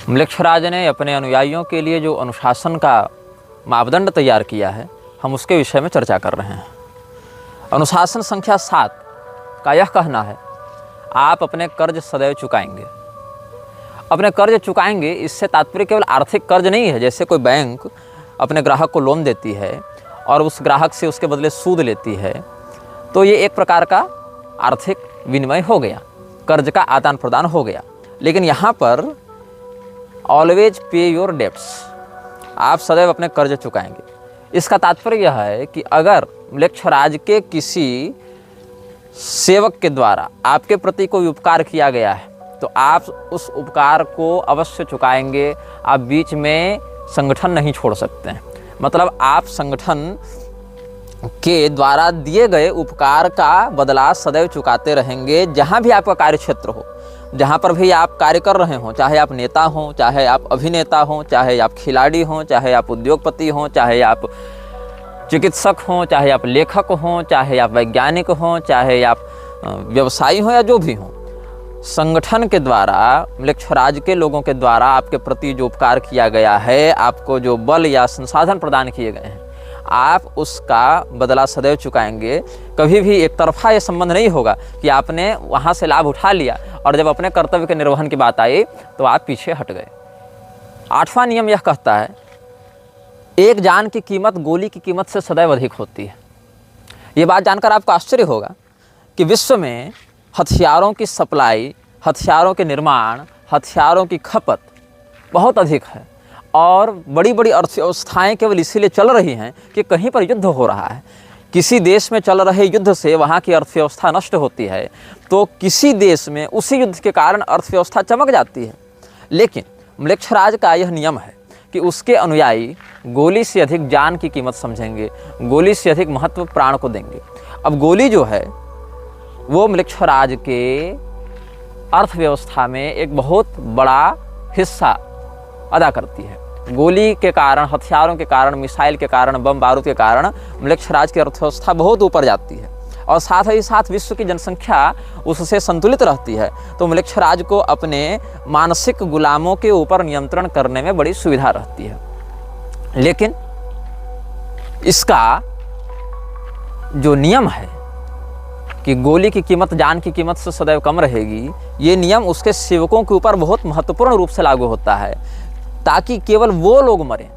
म्लेच्छराज ने अपने अनुयायियों के लिए जो अनुशासन का मापदंड तैयार किया है, हम उसके विषय में चर्चा कर रहे हैं। अनुशासन संख्या 7 का यह कहना है, आप अपने कर्ज सदैव चुकाएंगे। अपने कर्ज चुकाएंगे, इससे तात्पर्य केवल आर्थिक कर्ज नहीं है। जैसे कोई बैंक अपने ग्राहक को लोन देती है और उस ग्राहक से उसके बदले सूद लेती है, तो ये एक प्रकार का आर्थिक विनिमय हो गया, कर्ज का आदान प्रदान हो गया। लेकिन यहाँ पर ऑलवेज पे योर डेब्ट्स, आप सदैव अपने कर्ज चुकाएंगे। इसका तात्पर्य यह है कि अगर म्लेच्छराज के किसी सेवक के द्वारा आपके प्रति कोई उपकार किया गया है, तो आप उस उपकार को अवश्य चुकाएंगे। आप बीच में संगठन नहीं छोड़ सकते हैं। मतलब आप संगठन के द्वारा दिए गए उपकार का बदला सदैव चुकाते रहेंगे। जहाँ भी आपका कार्य क्षेत्र हो, जहाँ पर भी आप कार्य कर रहे हों, चाहे आप नेता हों, चाहे आप अभिनेता हों, चाहे आप खिलाड़ी हों, चाहे आप उद्योगपति हों, चाहे आप चिकित्सक हों, चाहे आप लेखक हों, चाहे आप वैज्ञानिक हों, चाहे आप व्यवसायी हों या जो भी हों, संगठन के द्वारा, म्लेच्छराज के लोगों के द्वारा आपके प्रति जो उपकार किया गया है, आपको जो बल या संसाधन प्रदान किए गए हैं, आप उसका बदला सदैव चुकाएंगे। कभी भी एक तरफा ये संबंध नहीं होगा कि आपने वहाँ से लाभ उठा लिया और जब अपने कर्तव्य के निर्वहन की बात आई तो आप पीछे हट गए। 8वां नियम यह कहता है, एक जान की कीमत गोली की कीमत से सदैव अधिक होती है। ये बात जानकर आपको आश्चर्य होगा कि विश्व में हथियारों की सप्लाई, हथियारों के निर्माण, हथियारों की खपत बहुत अधिक है और बड़ी बड़ी अर्थव्यवस्थाएं केवल इसीलिए चल रही हैं कि कहीं पर युद्ध हो रहा है। किसी देश में चल रहे युद्ध से वहाँ की अर्थव्यवस्था नष्ट होती है, तो किसी देश में उसी युद्ध के कारण अर्थव्यवस्था चमक जाती है। लेकिन म्लेच्छराज का यह नियम है कि उसके अनुयायी गोली से अधिक जान की कीमत समझेंगे, गोली से अधिक महत्व प्राण को देंगे। अब गोली जो है वो म्लेच्छराज के अर्थव्यवस्था में एक बहुत बड़ा हिस्सा अदा करती है। गोली के कारण, हथियारों के कारण, मिसाइल के कारण, बम बारूद के कारण म्लेच्छराज की अर्थव्यवस्था बहुत ऊपर जाती है और साथ ही साथ विश्व की जनसंख्या उससे संतुलित रहती है। तो म्लेच्छराज को अपने मानसिक गुलामों के ऊपर नियंत्रण करने में बड़ी सुविधा रहती है। लेकिन इसका जो नियम है कि गोली की कीमत जान की कीमत से सदैव कम रहेगी, ये नियम उसके सेवकों के ऊपर बहुत महत्वपूर्ण रूप से लागू होता है, ताकि केवल वो लोग मरें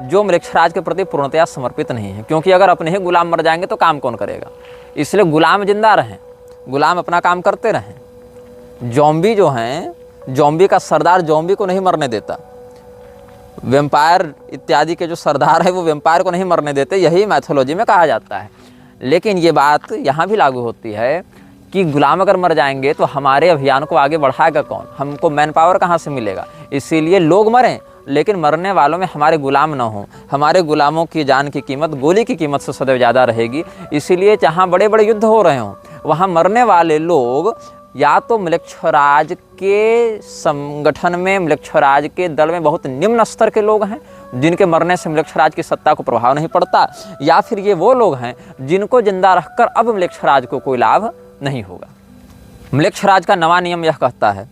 जो म्लेच्छराज के प्रति पूर्णतया समर्पित नहीं है। क्योंकि अगर अपने ही गुलाम मर जाएंगे तो काम कौन करेगा? इसलिए गुलाम जिंदा रहें, गुलाम अपना काम करते रहें। जॉम्बी जो हैं, जॉम्बी का सरदार जॉम्बी को नहीं मरने देता। वेम्पायर इत्यादि के जो सरदार है वो वेम्पायर को नहीं मरने देते, यही मैथोलॉजी में कहा जाता है। लेकिन ये बात यहाँ भी लागू होती है कि गुलाम अगर मर जाएंगे तो हमारे अभियान को आगे बढ़ाएगा कौन? हमको मैन पावर कहाँ से मिलेगा? इसीलिए लोग मरें, लेकिन मरने वालों में हमारे गुलाम ना हों। हमारे गुलामों की जान की कीमत गोली की कीमत से सदैव ज़्यादा रहेगी। इसीलिए जहाँ बड़े बड़े युद्ध हो रहे हों, वहाँ मरने वाले लोग या तो म्लेच्छराज के संगठन में, म्लेच्छराज के दल में बहुत निम्न स्तर के लोग हैं जिनके मरने से म्लेच्छराज की सत्ता को प्रभाव नहीं पड़ता, या फिर ये वो लोग हैं जिनको जिंदा रखकर अब म्लेच्छराज को कोई लाभ नहीं होगा। म्लेच्छराज का 9वां नियम यह कहता है,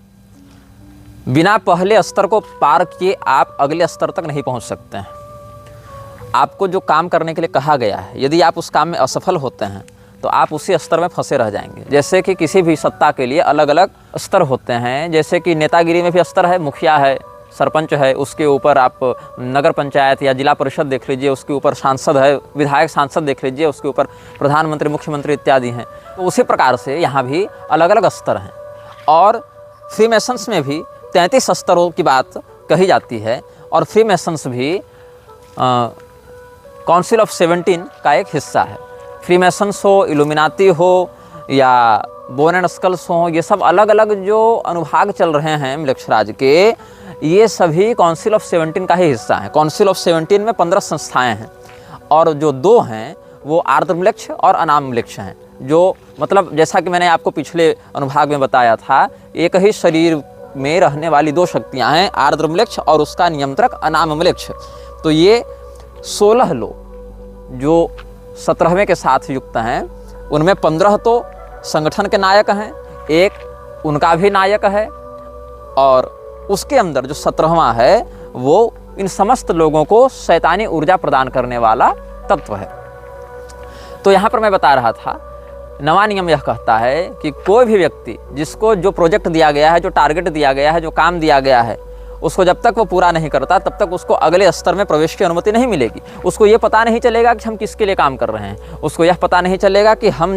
बिना पहले स्तर को पार किए आप अगले स्तर तक नहीं पहुंच सकते हैं। आपको जो काम करने के लिए कहा गया है, यदि आप उस काम में असफल होते हैं तो आप उसी स्तर में फंसे रह जाएंगे। जैसे कि किसी भी सत्ता के लिए अलग अलग स्तर होते हैं। जैसे कि नेतागिरी में भी स्तर है, मुखिया है, सरपंच है, उसके ऊपर आप नगर पंचायत या जिला परिषद देख लीजिए, उसके ऊपर सांसद है, विधायक सांसद देख लीजिए, उसके ऊपर प्रधानमंत्री, मुख्यमंत्री इत्यादि हैं। तो उसी प्रकार से यहाँ भी अलग अलग स्तर हैं। और फ्रीमेसन्स में भी 33 स्तरों की बात कही जाती है और फ्रीमेसन्स भी काउंसिल ऑफ 17 का एक हिस्सा है। फ्रीमेसन्स हो, इल्यूमिनाती हो या बोन एंड स्कल्स हो, ये सब अलग अलग जो अनुभाग चल रहे हैं म्लेच्छराज के, ये सभी काउंसिल ऑफ 17 का ही हिस्सा है। काउंसिल ऑफ 17 में 15 संस्थाएं हैं और जो 2 हैं वो आर्द्रम्लेच्छ और अनाम्लेच्छ हैं। जो मतलब जैसा कि मैंने आपको पिछले अनुभाग में बताया था, एक ही शरीर में रहने वाली 2 शक्तियां हैं, आर्द्रम्लेच्छ और उसका नियंत्रक अनाम्लेच्छ। तो ये 16 लोग जो 17वें के साथ युक्त हैं, उनमें 15 तो संगठन के नायक हैं, एक उनका भी नायक है और उसके अंदर जो 17वां है वो इन समस्त लोगों को शैतानी ऊर्जा प्रदान करने वाला तत्व है। तो यहाँ पर मैं बता रहा था, 9वां नियम यह कहता है कि कोई भी व्यक्ति जिसको जो प्रोजेक्ट दिया गया है, जो टारगेट दिया गया है, जो काम दिया गया है, उसको जब तक वो पूरा नहीं करता तब तक उसको अगले स्तर में प्रवेश की अनुमति नहीं मिलेगी। उसको ये पता नहीं चलेगा कि हम किसके लिए काम कर रहे हैं, उसको यह पता नहीं चलेगा कि हम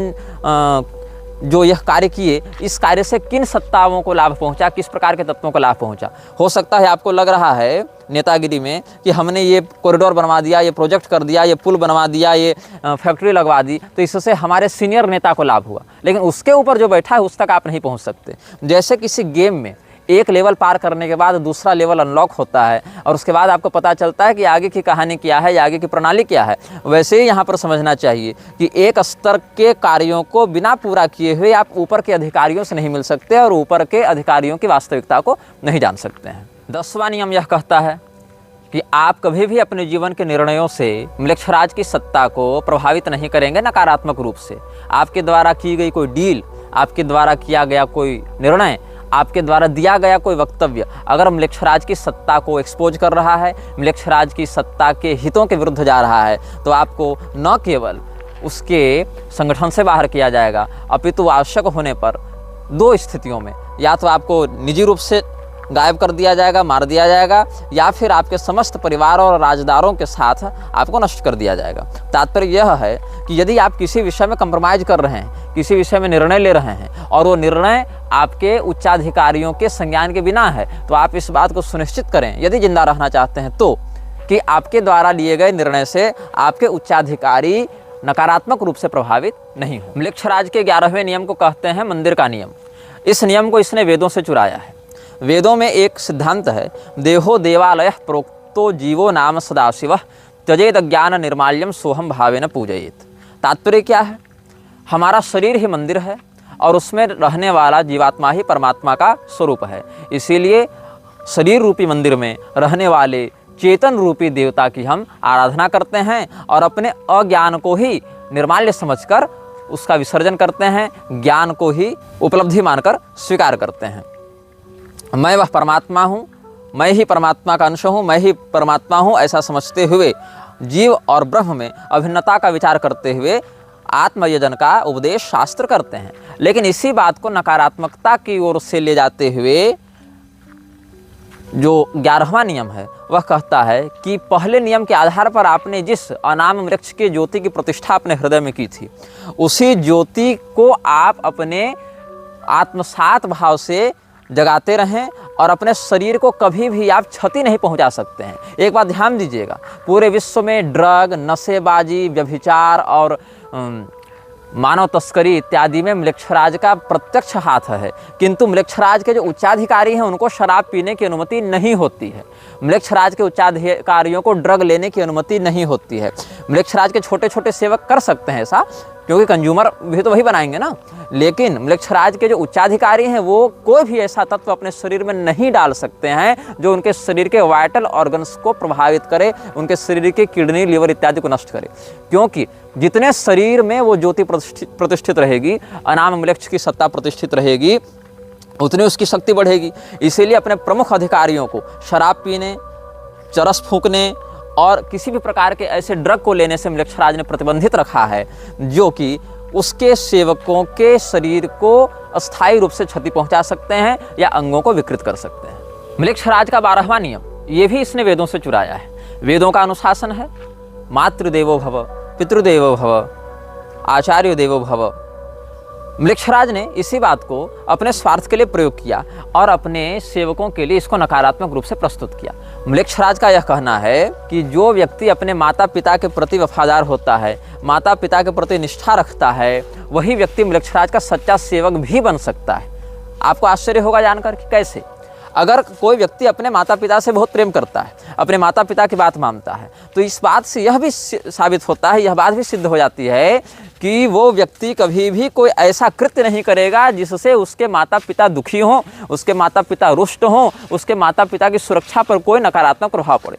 जो यह कार्य किए, इस कार्य से किन सत्ताओं को लाभ पहुंचा, किस प्रकार के तत्वों को लाभ पहुंचा। हो सकता है आपको लग रहा है नेतागिरी में कि हमने ये कॉरिडोर बनवा दिया, ये प्रोजेक्ट कर दिया, ये पुल बनवा दिया, ये फैक्ट्री लगवा दी, तो इससे हमारे सीनियर नेता को लाभ हुआ, लेकिन उसके ऊपर जो बैठा है उस तक आप नहीं पहुंच सकते। जैसे किसी गेम में एक लेवल पार करने के बाद दूसरा लेवल अनलॉक होता है और उसके बाद आपको पता चलता है कि आगे की कहानी क्या है या आगे की प्रणाली क्या है, वैसे ही यहाँ पर समझना चाहिए कि एक स्तर के कार्यों को बिना पूरा किए हुए आप ऊपर के अधिकारियों से नहीं मिल सकते और ऊपर के अधिकारियों की वास्तविकता को नहीं जान सकते हैं। 10वां नियम यह कहता है कि आप कभी भी अपने जीवन के निर्णयों से म्लेच्छराज की सत्ता को प्रभावित नहीं करेंगे नकारात्मक रूप से। आपके द्वारा की गई कोई डील, आपके द्वारा किया गया कोई निर्णय, आपके द्वारा दिया गया कोई वक्तव्य अगर म्लेच्छराज की सत्ता को एक्सपोज कर रहा है, म्लेच्छराज की सत्ता के हितों के विरुद्ध जा रहा है, तो आपको न केवल उसके संगठन से बाहर किया जाएगा, अपितु आवश्यक होने पर 2 स्थितियों में या तो आपको निजी रूप से गायब कर दिया जाएगा, मार दिया जाएगा, या फिर आपके समस्त परिवार और राजदारों के साथ आपको नष्ट कर दिया जाएगा। तात्पर्य यह है कि यदि आप किसी विषय में कंप्रोमाइज़ कर रहे हैं, किसी विषय में निर्णय ले रहे हैं और वो निर्णय आपके उच्चाधिकारियों के संज्ञान के बिना है, तो आप इस बात को सुनिश्चित करें, यदि जिंदा रहना चाहते हैं तो, कि आपके द्वारा लिए गए निर्णय से आपके उच्चाधिकारी नकारात्मक रूप से प्रभावित नहीं हो। म्लेच्छराज के 11वें नियम को कहते हैं मंदिर का नियम। इस नियम को इसने वेदों से चुराया है। वेदों में एक सिद्धांत है, देहो देवालय प्रोक्तो जीवो नाम सदाशिव त्यजेद ज्ञान निर्माल्यम सोहम भावेन पूजयेत। तात्पर्य क्या है? हमारा शरीर ही मंदिर है और उसमें रहने वाला जीवात्मा ही परमात्मा का स्वरूप है। इसीलिए शरीर रूपी मंदिर में रहने वाले चेतन रूपी देवता की हम आराधना करते हैं और अपने अज्ञान को ही निर्माल्य समझकर उसका विसर्जन करते हैं, ज्ञान को ही उपलब्धि मानकर स्वीकार करते हैं। मैं वह परमात्मा हूँ, मैं ही परमात्मा का अंश हूँ, मैं ही परमात्मा हूँ, ऐसा समझते हुए जीव और ब्रह्म में अभिन्नता का विचार करते हुए आत्मयजन का उपदेश शास्त्र करते हैं। लेकिन इसी बात को नकारात्मकता की ओर से ले जाते हुए जो 11वां नियम है वह कहता है कि पहले नियम के आधार पर आपने जिस अनाम वृक्ष की ज्योति की प्रतिष्ठा अपने हृदय में की थी, उसी ज्योति को आप अपने आत्मसात भाव से जगाते रहें और अपने शरीर को कभी भी आप क्षति नहीं पहुंचा सकते हैं। एक बात ध्यान दीजिएगा, पूरे विश्व में ड्रग, नशेबाजी, व्यभिचार और मानव तस्करी इत्यादि में म्लेच्छराज का प्रत्यक्ष हाथ है, किंतु म्लेच्छराज के जो उच्चाधिकारी हैं उनको शराब पीने की अनुमति नहीं होती है। म्लेच्छराज के उच्चाधिकारियों को ड्रग लेने की अनुमति नहीं होती है। म्लेच्छराज के छोटे छोटे सेवक कर सकते हैं ऐसा, क्योंकि कंज्यूमर भी तो वही बनाएंगे ना, लेकिन म्लेच्छराज के जो उच्चाधिकारी हैं वो कोई भी ऐसा तत्व अपने शरीर में नहीं डाल सकते हैं जो उनके शरीर के वाइटल ऑर्गन्स को प्रभावित करे, उनके शरीर के किडनी, लीवर इत्यादि को नष्ट करे। क्योंकि जितने शरीर में वो ज्योति प्रतिष्ठित रहेगी, अनाम म्लेच्छ की सत्ता प्रतिष्ठित रहेगी, उतनी उसकी शक्ति बढ़ेगी। इसीलिए अपने प्रमुख अधिकारियों को शराब पीने, चरस फूंकने और किसी भी प्रकार के ऐसे ड्रग को लेने से म्लेच्छराज ने प्रतिबंधित रखा है जो कि उसके सेवकों के शरीर को अस्थायी रूप से क्षति पहुंचा सकते हैं या अंगों को विकृत कर सकते हैं। म्लेच्छराज का 12वां नियम ये भी इसने वेदों से चुराया है। वेदों का अनुशासन है, मातृदेवो भव, पितृदेवो भव, आचार्य देवो भव। म्लेच्छराज ने इसी बात को अपने स्वार्थ के लिए प्रयोग किया और अपने सेवकों के लिए इसको नकारात्मक रूप से प्रस्तुत किया। म्लेच्छराज का यह कहना है कि जो व्यक्ति अपने माता पिता के प्रति वफादार होता है, माता पिता के प्रति निष्ठा रखता है, वही व्यक्ति म्लेच्छराज का सच्चा सेवक भी बन सकता है। आपको आश्चर्य होगा जानकर कि कैसे। अगर कोई व्यक्ति अपने माता पिता से बहुत प्रेम करता है, अपने माता पिता की बात मानता है, तो इस बात से यह भी साबित होता है, यह बात भी सिद्ध हो जाती है कि वो व्यक्ति कभी भी कोई ऐसा कृत्य नहीं करेगा जिससे उसके माता पिता दुखी हों, उसके माता पिता रुष्ट हों, उसके माता पिता की सुरक्षा पर कोई नकारात्मक प्रभाव पड़े।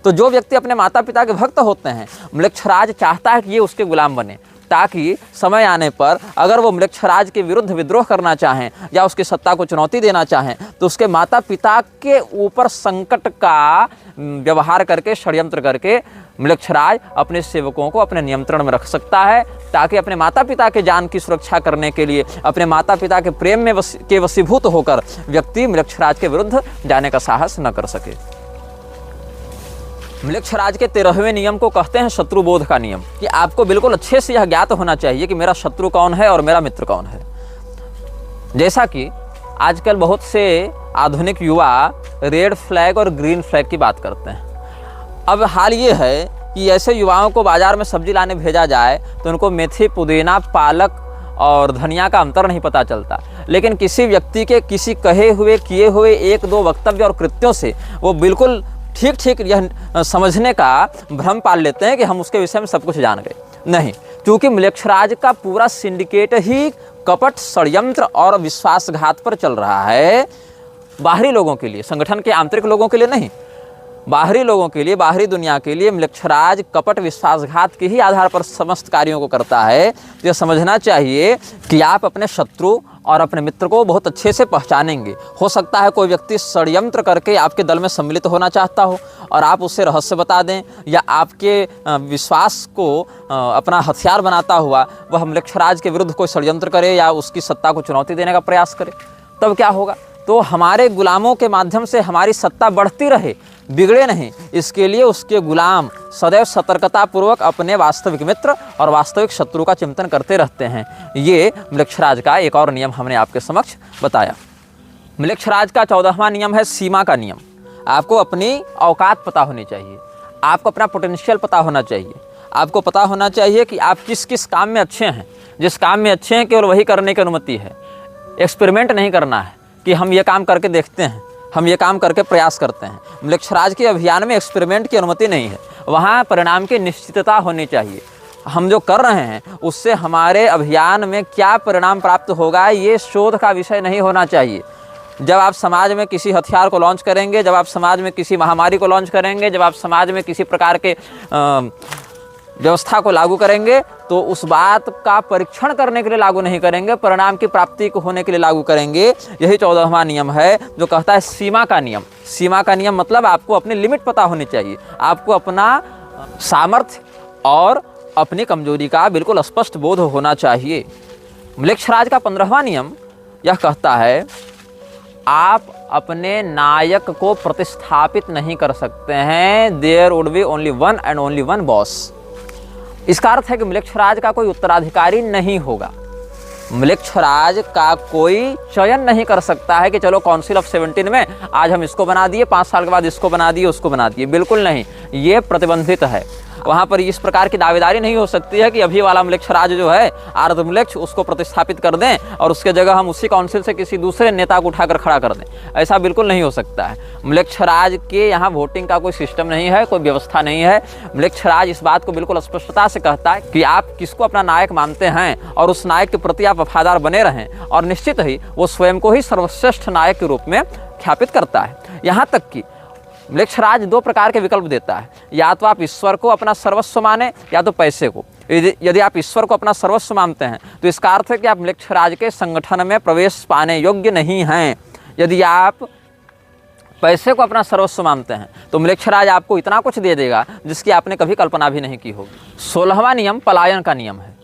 तो जो व्यक्ति अपने माता पिता के भक्त होते हैं, म्लेच्छराज चाहता है कि ये उसके गुलाम बने। ताकि समय आने पर अगर वो म्लेच्छराज के विरुद्ध विद्रोह करना चाहें या उसकी सत्ता को चुनौती देना चाहें तो उसके माता पिता के ऊपर संकट का व्यवहार करके, षड्यंत्र करके म्लेच्छराज अपने सेवकों को अपने नियंत्रण में रख सकता है, ताकि अपने माता पिता के जान की सुरक्षा करने के लिए, अपने माता पिता के प्रेम में के वशीभूत होकर व्यक्ति म्लेच्छराज के विरुद्ध जाने का साहस न कर सके। म्लेच्छराज के 13वें नियम को कहते हैं शत्रुबोध का नियम, कि आपको बिल्कुल अच्छे से यह ज्ञात होना चाहिए कि मेरा शत्रु कौन है और मेरा मित्र कौन है। जैसा कि आजकल बहुत से आधुनिक युवा रेड फ्लैग और ग्रीन फ्लैग की बात करते हैं। अब हाल ये है कि ऐसे युवाओं को बाजार में सब्जी लाने भेजा जाए तो उनको मेथी, पुदीना, पालक और धनिया का अंतर नहीं पता चलता, लेकिन किसी व्यक्ति के किसी कहे हुए, किए हुए 1-2 वक्तव्य और कृत्यों से वो बिल्कुल ठीक ठीक यह समझने का भ्रम पाल लेते हैं कि हम उसके विषय में सब कुछ जान गए। नहीं, क्योंकि म्लेच्छराज का पूरा सिंडिकेट ही कपट, षड्यंत्र और विश्वासघात पर चल रहा है। बाहरी लोगों के लिए, संगठन के आंतरिक लोगों के लिए नहीं, बाहरी लोगों के लिए, बाहरी दुनिया के लिए म्लेच्छराज कपट, विश्वासघात के ही आधार पर समस्त कार्यों को करता है। तो यह समझना चाहिए कि आप अपने शत्रु और अपने मित्र को बहुत अच्छे से पहचानेंगे। हो सकता है कोई व्यक्ति षड्यंत्र करके आपके दल में सम्मिलित होना चाहता हो और आप उससे रहस्य बता दें, या आपके विश्वास को अपना हथियार बनाता हुआ वह म्लेच्छराज के विरुद्ध कोई षड्यंत्र करे या उसकी सत्ता को चुनौती देने का प्रयास करे, तब क्या होगा? तो हमारे गुलामों के माध्यम से हमारी सत्ता बढ़ती रहे, बिगड़े नहीं, इसके लिए उसके गुलाम सदैव सतर्कतापूर्वक अपने वास्तविक मित्र और वास्तविक शत्रु का चिंतन करते रहते हैं। ये म्लेच्छराज का एक और नियम हमने आपके समक्ष बताया। म्लेच्छराज का 14वां नियम है सीमा का नियम। आपको अपनी औकात पता होनी चाहिए, आपको अपना पोटेंशियल पता होना चाहिए, आपको पता होना चाहिए कि आप किस किस काम में अच्छे हैं। जिस काम में अच्छे हैं केवल वही करने की अनुमति है। एक्सपेरिमेंट नहीं करना है कि हम ये काम करके देखते हैं, हम ये काम करके प्रयास करते हैं। म्लेच्छराज के अभियान में एक्सपेरिमेंट की अनुमति नहीं है, वहाँ परिणाम की निश्चितता होनी चाहिए। हम जो कर रहे हैं उससे हमारे अभियान में क्या परिणाम प्राप्त होगा ये शोध का विषय नहीं होना चाहिए। जब आप समाज में किसी हथियार को लॉन्च करेंगे, जब आप समाज में किसी महामारी को लॉन्च करेंगे, जब आप समाज में किसी प्रकार के व्यवस्था को लागू करेंगे तो उस बात का परीक्षण करने के लिए लागू नहीं करेंगे, परिणाम की प्राप्ति को होने के लिए लागू करेंगे। यही 14वां नियम है जो कहता है सीमा का नियम। सीमा का नियम मतलब आपको अपनी लिमिट पता होनी चाहिए, आपको अपना सामर्थ्य और अपनी कमजोरी का बिल्कुल स्पष्ट बोध होना चाहिए। म्लेच्छराज का 15वां नियम यह कहता है आप अपने नायक को प्रतिस्थापित नहीं कर सकते हैं। There would be only one and only one boss. इसका अर्थ है कि म्लेच्छराज का कोई उत्तराधिकारी नहीं होगा। म्लेच्छराज का कोई चयन नहीं कर सकता है कि चलो काउंसिल ऑफ 17 में आज हम इसको बना दिए, 5 साल के बाद इसको बना दिए, उसको बना दिए। बिल्कुल नहीं, ये प्रतिबंधित है। वहाँ पर इस प्रकार की दावेदारी नहीं हो सकती है कि अभी वाला म्लेच्छराज जो है आर्धम्लेच्छ उसको प्रतिस्थापित कर दें और उसके जगह हम उसी काउंसिल से किसी दूसरे नेता को उठाकर खड़ा कर दें। ऐसा बिल्कुल नहीं हो सकता है। म्लेच्छराज के यहाँ वोटिंग का कोई सिस्टम नहीं है, कोई व्यवस्था नहीं है। म्लेच्छराज इस बात को बिल्कुल स्पष्टता से कहता है कि आप किसको अपना नायक मानते हैं और उस नायक के प्रति आप वफादार बने रहें, और निश्चित ही वो स्वयं को ही सर्वश्रेष्ठ नायक के रूप में ख्यापित करता है। यहाँ तक कि म्लेच्छराज 2 प्रकार के विकल्प देता है, या तो आप ईश्वर को अपना सर्वस्व माने या तो पैसे को। यदि आप ईश्वर को अपना सर्वस्व मानते हैं तो इसका अर्थ है कि आप म्लेच्छराज के संगठन में प्रवेश पाने योग्य नहीं हैं। यदि आप पैसे को अपना सर्वस्व मानते हैं तो म्लेच्छराज आपको इतना कुछ दे देगा जिसकी आपने कभी कल्पना भी नहीं की होगी। 16वां नियम पलायन का नियम है।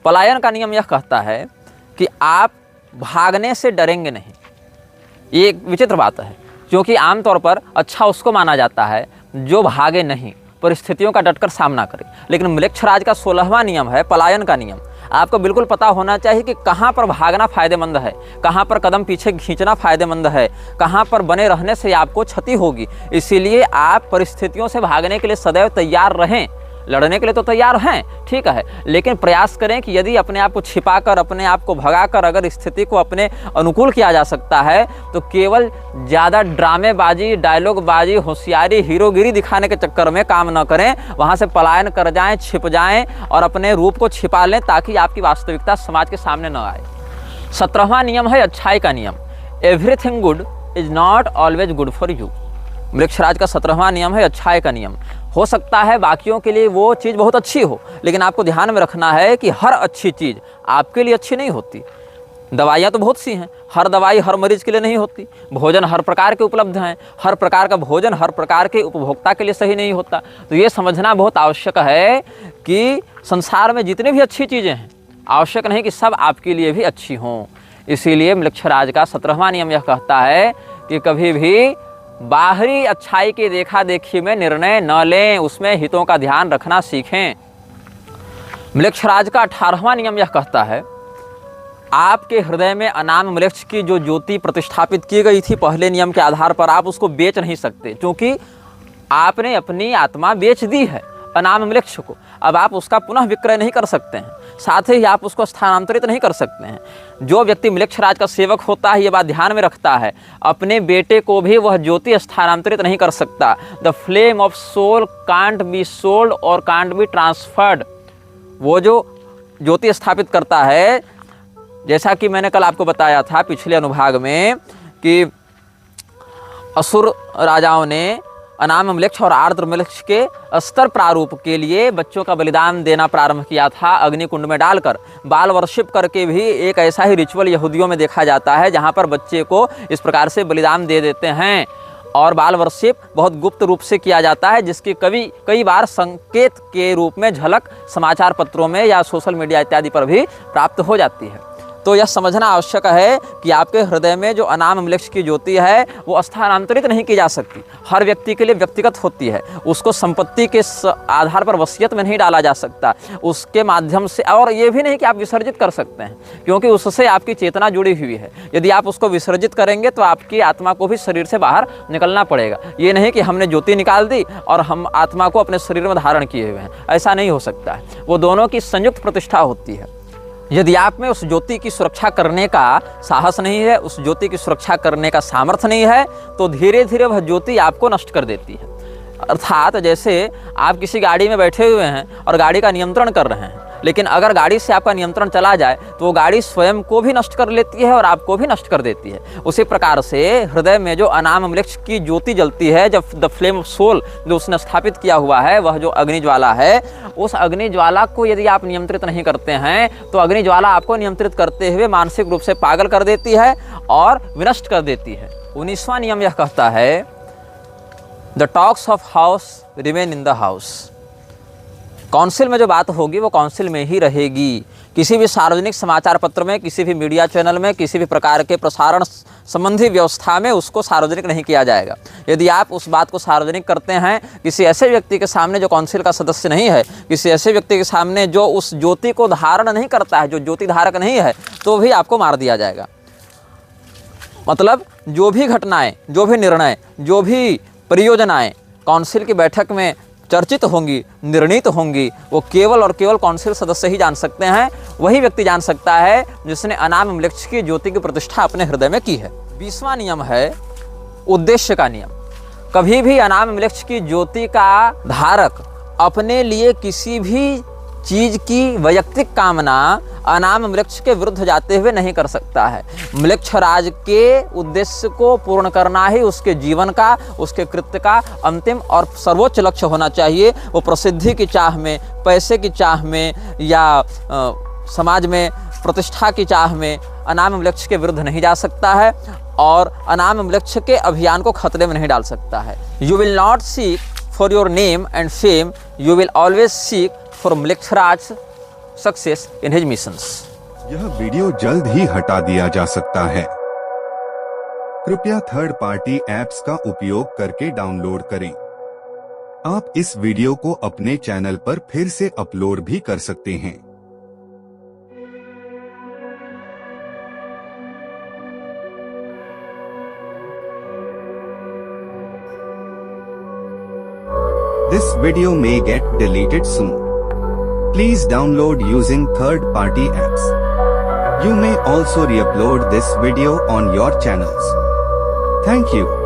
पलायन का नियम यह कहता है कि आप भागने से डरेंगे नहीं। ये एक विचित्र बात है, क्योंकि आमतौर पर अच्छा उसको माना जाता है जो भागे नहीं, परिस्थितियों का डटकर सामना करे। लेकिन म्लेच्छराज का 16वां नियम है पलायन का नियम। आपको बिल्कुल पता होना चाहिए कि कहाँ पर भागना फायदेमंद है, कहाँ पर कदम पीछे खींचना फायदेमंद है, कहाँ पर बने रहने से आपको क्षति होगी। इसीलिए आप परिस्थितियों से भागने के लिए सदैव तैयार रहें। लड़ने के लिए तो तैयार हैं, ठीक है, लेकिन प्रयास करें कि यदि अपने आप को छिपाकर, अपने आप को भगाकर अगर स्थिति को अपने अनुकूल किया जा सकता है तो केवल ज़्यादा ड्रामेबाजी, डायलॉगबाजी, होशियारी, हीरोगिरी दिखाने के चक्कर में काम न करें। वहाँ से पलायन कर जाएं, छिप जाएं और अपने रूप को छिपा लें ताकि आपकी वास्तविकता समाज के सामने न आए। 17वां नियम है अच्छाई का नियम। Everything good is not always good for you. म्लेच्छराज का 17वां नियम है अच्छाई का नियम। हो सकता है बाकियों के लिए वो चीज़ बहुत अच्छी हो, लेकिन आपको ध्यान में रखना है कि हर अच्छी चीज़ आपके लिए अच्छी नहीं होती। दवाइयाँ तो बहुत सी हैं, हर दवाई हर मरीज के लिए नहीं होती। भोजन हर प्रकार के उपलब्ध हैं, हर प्रकार का भोजन हर प्रकार के उपभोक्ता के लिए सही नहीं होता। तो ये समझना बहुत आवश्यक है कि संसार में जितनी भी अच्छी चीज़ें हैं, आवश्यक नहीं कि सब आपके लिए भी अच्छी हों। इसीलिए मृक्षराज का 17वां नियम यह कहता है कि कभी भी बाहरी अच्छाई की देखा देखी में निर्णय न लें, उसमें हितों का ध्यान रखना सीखें। मृक्षराज का 18वां नियम यह कहता है, आपके हृदय में अनाम मृक्ष की जो ज्योति प्रतिष्ठापित की गई थी पहले नियम के आधार पर, आप उसको बेच नहीं सकते, क्योंकि आपने अपनी आत्मा बेच दी है अनाम मृक्ष को। अब आप उसका पुनः विक्रय नहीं कर सकते हैं, साथ ही आप उसको स्थानांतरित नहीं कर सकते हैं। जो व्यक्ति मृक्षराज का सेवक होता है, ये बात ध्यान में रखता है, अपने बेटे को भी वह ज्योति स्थानांतरित नहीं कर सकता। The flame of soul can't be sold और कांट बी ट्रांसफर्ड। वो जो ज्योति स्थापित करता है, जैसा कि मैंने कल आपको बताया था पिछले अनुभाग में कि असुर राजाओं ने अनाम मृक्ष और आर्द्र मृक्ष के स्तर प्रारूप के लिए बच्चों का बलिदान देना प्रारंभ किया था, अग्निकुंड में डालकर। बाल वर्शिप करके भी एक ऐसा ही रिचुअल यहूदियों में देखा जाता है, जहाँ पर बच्चे को इस प्रकार से बलिदान दे देते हैं। और बाल वर्शिप बहुत गुप्त रूप से किया जाता है, जिसकी कई बार संकेत के रूप में झलक समाचार पत्रों में या सोशल मीडिया इत्यादि पर भी प्राप्त हो जाती है। तो यह समझना आवश्यक है कि आपके हृदय में जो अनाम मृक्ष की ज्योति है वो स्थानांतरित नहीं की जा सकती, हर व्यक्ति के लिए व्यक्तिगत होती है। उसको संपत्ति के आधार पर वसीयत में नहीं डाला जा सकता, उसके माध्यम से। और ये भी नहीं कि आप विसर्जित कर सकते हैं, क्योंकि उससे आपकी चेतना जुड़ी हुई है। यदि आप उसको विसर्जित करेंगे तो आपकी आत्मा को भी शरीर से बाहर निकलना पड़ेगा। ये नहीं कि हमने ज्योति निकाल दी और हम आत्मा को अपने शरीर में धारण किए हुए हैं, ऐसा नहीं हो सकता है। वो दोनों की संयुक्त प्रतिष्ठा होती है। यदि आप में उस ज्योति की सुरक्षा करने का साहस नहीं है, उस ज्योति की सुरक्षा करने का सामर्थ्य नहीं है, तो धीरे धीरे वह ज्योति आपको नष्ट कर देती है। अर्थात जैसे आप किसी गाड़ी में बैठे हुए हैं और गाड़ी का नियंत्रण कर रहे हैं, लेकिन अगर गाड़ी से आपका नियंत्रण चला जाए तो वो गाड़ी स्वयं को भी नष्ट कर लेती है और आपको भी नष्ट कर देती है। उसी प्रकार से हृदय में जो अनाम मृक्ष की ज्योति जलती है, जब द फ्लेम ऑफ सोल जो उसने स्थापित किया हुआ है, वह जो अग्नि ज्वाला है, उस अग्नि ज्वाला को यदि आप नियंत्रित नहीं करते हैं तो अग्नि ज्वाला आपको नियंत्रित करते हुए मानसिक रूप से पागल कर देती है और विनष्ट कर देती है। 19वां नियम यह कहता है, the talks of house remain in the house. Council में जो बात होगी वो काउंसिल में ही रहेगी। किसी भी सार्वजनिक समाचार पत्र में, किसी भी मीडिया चैनल में, किसी भी प्रकार के प्रसारण संबंधी व्यवस्था में उसको सार्वजनिक नहीं किया जाएगा। यदि आप उस बात को सार्वजनिक करते हैं किसी ऐसे व्यक्ति के सामने जो काउंसिल का सदस्य नहीं है, किसी ऐसे व्यक्ति के सामने जो उस ज्योति को धारण नहीं करता है, जो ज्योति धारक नहीं है, तो भी आपको मार दिया जाएगा। मतलब जो भी घटनाएं, जो भी निर्णय, जो भी परियोजनाएं काउंसिल की बैठक में चर्चित होंगी, निर्णीत होंगी, वो केवल और केवल काउंसिल सदस्य ही जान सकते हैं। वही व्यक्ति जान सकता है जिसने अनाम मृक्ष की ज्योति की प्रतिष्ठा अपने हृदय में की है। 20वां नियम है उद्देश्य का नियम। कभी भी अनाम मृक्ष की ज्योति का धारक अपने लिए किसी भी चीज की वैयक्तिक कामना अनाम वृक्ष के विरुद्ध जाते हुए नहीं कर सकता है। मृक्षराज के उद्देश्य को पूर्ण करना ही उसके जीवन का, उसके कृत्य का अंतिम और सर्वोच्च लक्ष्य होना चाहिए। वो प्रसिद्धि की चाह में, पैसे की चाह में या समाज में प्रतिष्ठा की चाह में अनाम वृक्ष के विरुद्ध नहीं जा सकता है और अनाम वृक्ष के अभियान को खतरे में नहीं डाल सकता है। You will not seek for your name and fame, you will always seek for Mrikshraj success in his missions. यह वीडियो जल्द ही हटा दिया जा सकता है। कृपया थर्ड पार्टी ऐप्स का उपयोग करके डाउनलोड करें। आप इस वीडियो को अपने चैनल पर फिर से अपलोड भी कर सकते हैं। This video may get deleted soon. Please download using third-party apps. You may also re-upload this video on your channels. Thank you.